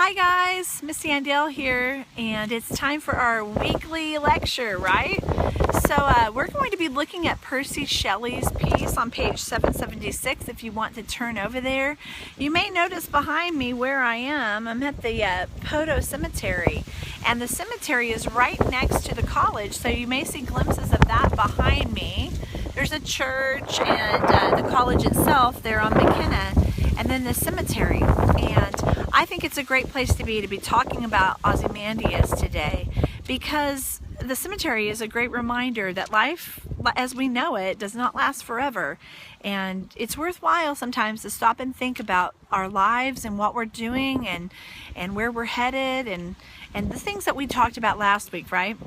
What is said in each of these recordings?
Hi guys, Miss Andale here, and it's time for our weekly lecture, right? So we're going to be looking at Percy Shelley's piece on page 776 if you want to turn over there. You may notice behind me where I am. I'm at the Poto Cemetery, and the cemetery is right next to the college, so you may see glimpses of that behind me. There's a church and the college itself there on McKenna, and then the cemetery. And I think it's a great place to be talking about Ozymandias today, because the cemetery is a great reminder that life as we know it does not last forever, and it's worthwhile sometimes to stop and think about our lives and what we're doing and where we're headed and the things that we talked about last week, right?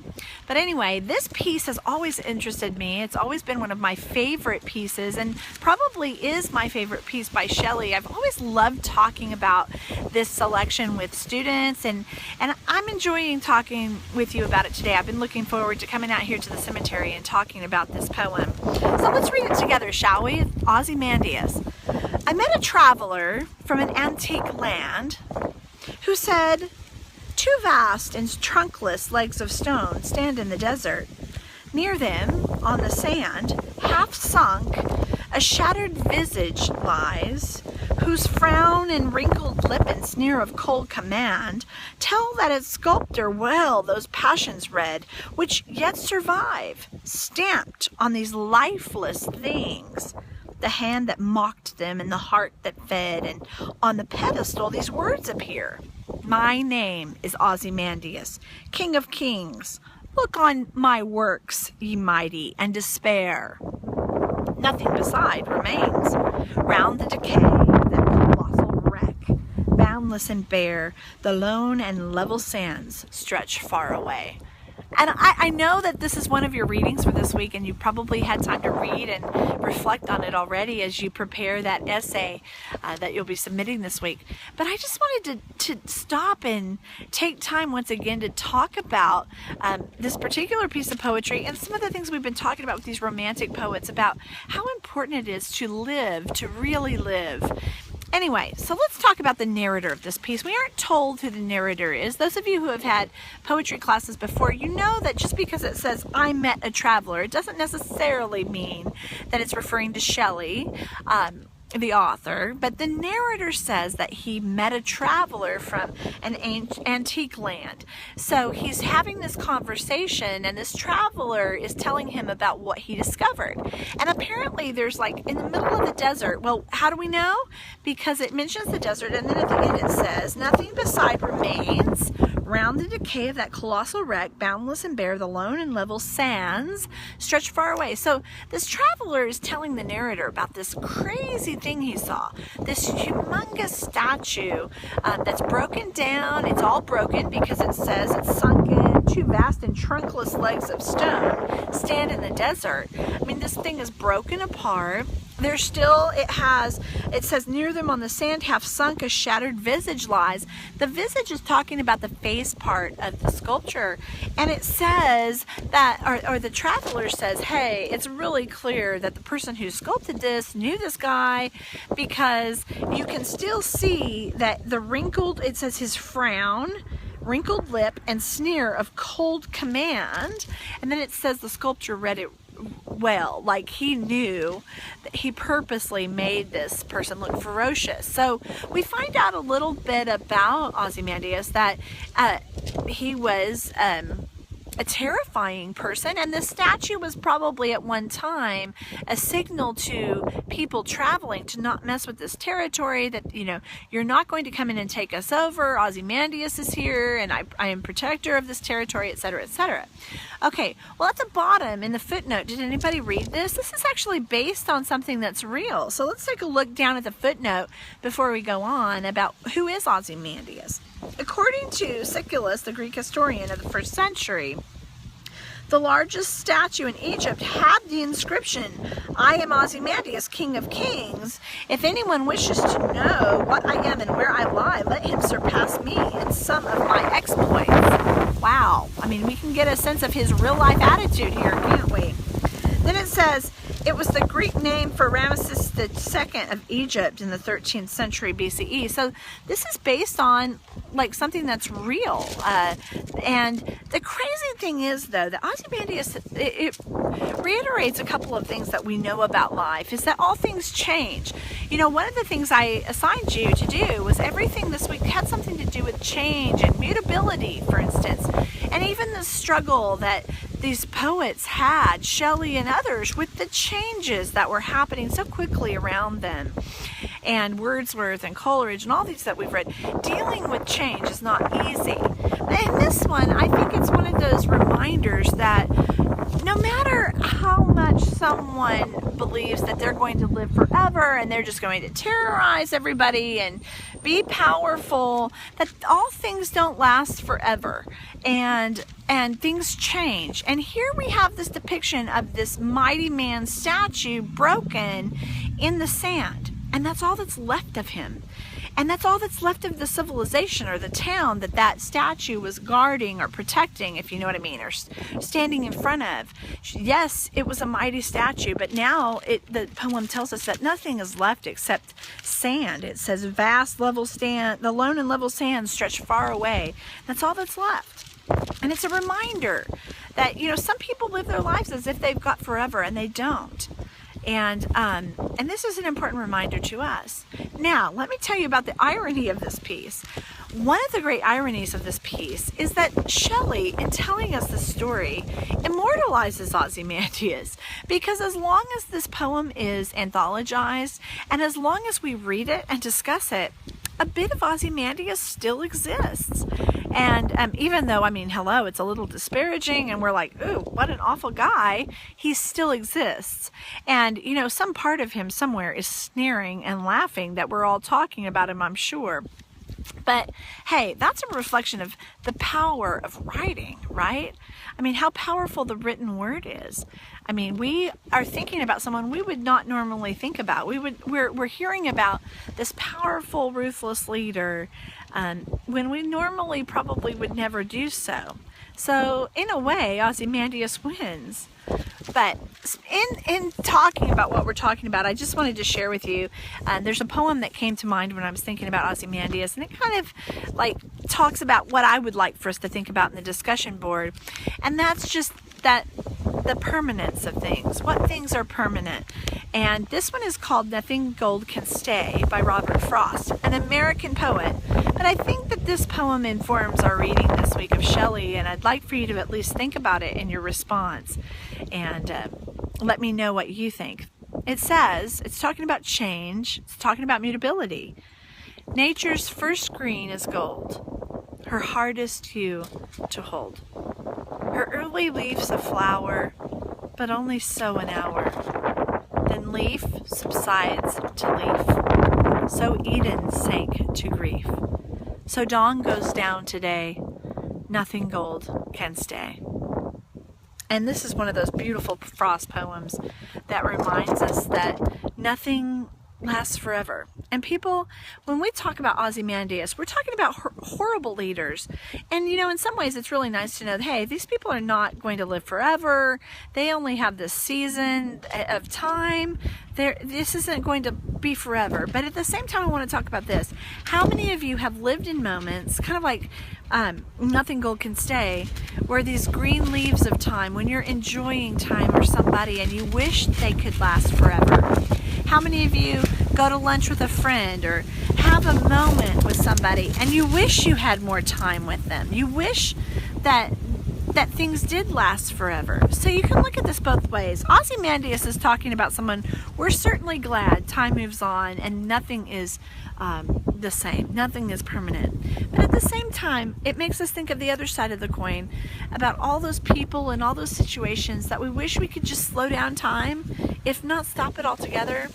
But anyway, this piece has always interested me. It's always been one of my favorite pieces, and probably is my favorite piece by Shelley. I've always loved talking about this selection with students, and I'm enjoying talking with you about it today. I've been looking forward to coming out here to the cemetery and talking about this poem. So let's read it together, shall we? Ozymandias. I met a traveler from an antique land who said, "Two vast and trunkless legs of stone stand in the desert. Near them, on the sand, half sunk, a shattered visage lies, whose frown and wrinkled lip and sneer of cold command tell that its sculptor well those passions read, which yet survive, stamped on these lifeless things. The hand that mocked them and the heart that fed, and on the pedestal these words appear. My name is Ozymandias, King of Kings. Look on my works, ye mighty, and despair. Nothing beside remains. Round the decay of that colossal wreck, boundless and bare, the lone and level sands stretch far away." And I know that this is one of your readings for this week, and you probably had time to read and reflect on it already as you prepare that essay that you'll be submitting this week. But I just wanted to stop and take time once again to talk about this particular piece of poetry and some of the things we've been talking about with these romantic poets about how important it is to live, to really live. Anyway, so let's talk about the narrator of this piece. We aren't told who the narrator is. Those of you who have had poetry classes before, you know that just because it says, "I met a traveler," it doesn't necessarily mean that it's referring to Shelley, the author, but the narrator says that he met a traveler from an antique land. So he's having this conversation, and this traveler is telling him about what he discovered. And apparently there's, like, in the middle of the desert. Well, how do we know? Because it mentions the desert, and then at the end it says, "Nothing beside remains. Round the decay of that colossal wreck, boundless and bare, the lone and level sands stretch far away." So this traveler is telling the narrator about this crazy thing he saw. This humongous statue that's broken down. It's all broken because it says it's sunken. Two vast and trunkless legs of stone stand in the desert. I mean, this thing is broken apart. There's still, it says, near them on the sand half sunk, a shattered visage lies. The visage is talking about the face part of the sculpture. And it says that, or the traveler says, hey, it's really clear that the person who sculpted this knew this guy, because you can still see that the wrinkled, it says his frown, wrinkled lip, and sneer of cold command. And then it says the sculptor read it well, like he knew that he purposely made this person look ferocious. So we find out a little bit about Ozymandias, that he was a terrifying person, and the statue was probably at one time a signal to people traveling to not mess with this territory, that, you know, you're not going to come in and take us over. Ozymandias is here, and I am protector of this territory, etc., etc. Okay, well, at the bottom in the footnote, did anybody read this? This is actually based on something that's real. So let's take a look down at the footnote before we go on about who is Ozymandias. According to Siculus, the Greek historian of the 1st century, the largest statue in Egypt had the inscription, "I am Ozymandias, King of Kings. If anyone wishes to know what I am and where I lie, let him surpass me in some of my exploits." Wow. I mean, we can get a sense of his real life attitude here, can't we? Then it says, it was the Greek name for Ramesses II of Egypt in the 13th century BCE. So this is based on like something that's real. And the crazy thing is, though, that Ozymandias, it reiterates a couple of things that we know about life, is that all things change. You know, one of the things I assigned you to do was everything this week had something to do with change and mutability, for instance. And even the struggle that these poets had, Shelley and others, with the changes that were happening so quickly around them. And Wordsworth and Coleridge and all these that we've read, dealing with change is not easy. And this one, I think it's one of those reminders that no matter how much someone believes that they're going to live forever and they're just going to terrorize everybody and be powerful, that all things don't last forever, and things change. And here we have this depiction of this mighty man statue broken in the sand, and that's all that's left of him. And that's all that's left of the civilization or the town that statue was guarding or protecting, if you know what I mean, or standing in front of. Yes, it was a mighty statue, but now the poem tells us that nothing is left except sand. It says, vast level sand, the lone and level sand stretched far away. That's all that's left. And it's a reminder that, you know, some people live their lives as if they've got forever, and they don't. And this is an important reminder to us. Now, let me tell you about the irony of this piece. One of the great ironies of this piece is that Shelley, in telling us the story, immortalizes Ozymandias, because as long as this poem is anthologized, and as long as we read it and discuss it, a bit of Ozymandias still exists. And even though, I mean, hello, it's a little disparaging and we're like, ooh, what an awful guy, he still exists. And, you know, some part of him somewhere is sneering and laughing that we're all talking about him, I'm sure. But hey, that's a reflection of the power of writing, right? I mean, how powerful the written word is. I mean, we are thinking about someone we would not normally think about. We're hearing about this powerful, ruthless leader when we normally probably would never do so. So in a way, Ozymandias wins. But in talking about what we're talking about, I just wanted to share with you, there's a poem that came to mind when I was thinking about Ozymandias, and it kind of like talks about what I would like for us to think about in the discussion board. And that's just that the permanence of things, what things are permanent. And this one is called Nothing Gold Can Stay by Robert Frost, an American poet. But I think that this poem informs our reading this week of Shelley, and I'd like for you to at least think about it in your response and let me know what you think. It says, it's talking about change, it's talking about mutability. Nature's first green is gold, her hardest hue to hold. Her early leaves a flower, but only so an hour. Then leaf subsides to leaf. So Eden sank to grief. So dawn goes down today. Nothing gold can stay. And this is one of those beautiful Frost poems that reminds us that nothing lasts forever. And people, when we talk about Ozymandias, we're talking about horrible leaders. And, you know, in some ways it's really nice to know that, hey, these people are not going to live forever. They only have this season of time. This isn't going to be forever. But at the same time, I want to talk about this. How many of you have lived in moments, kind of like Nothing Gold Can Stay, where these green leaves of time, when you're enjoying time or somebody and you wish they could last forever? How many of you go to lunch with a friend or have a moment with somebody and you wish you had more time with them? You wish that things did last forever. So you can look at this both ways. Ozymandias is talking about someone we're certainly glad time moves on and nothing is the same. Nothing is permanent. But at the same time, it makes us think of the other side of the coin, about all those people and all those situations that we wish we could just slow down time, if not stop it altogether.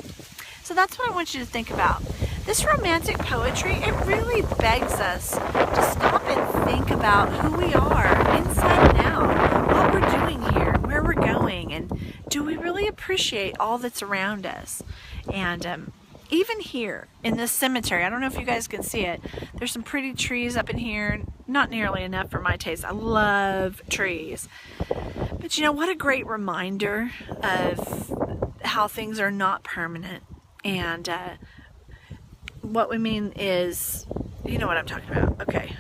So that's what I want you to think about. This romantic poetry, it really begs us to stop and think about who we are inside and out, what we're doing here, where we're going, and do we really appreciate all that's around us? And even here in this cemetery, I don't know if you guys can see it, there's some pretty trees up in here, not nearly enough for my taste. I love trees. But you know, what a great reminder of how things are not permanent. And what we mean is, you know what I'm talking about. Okay,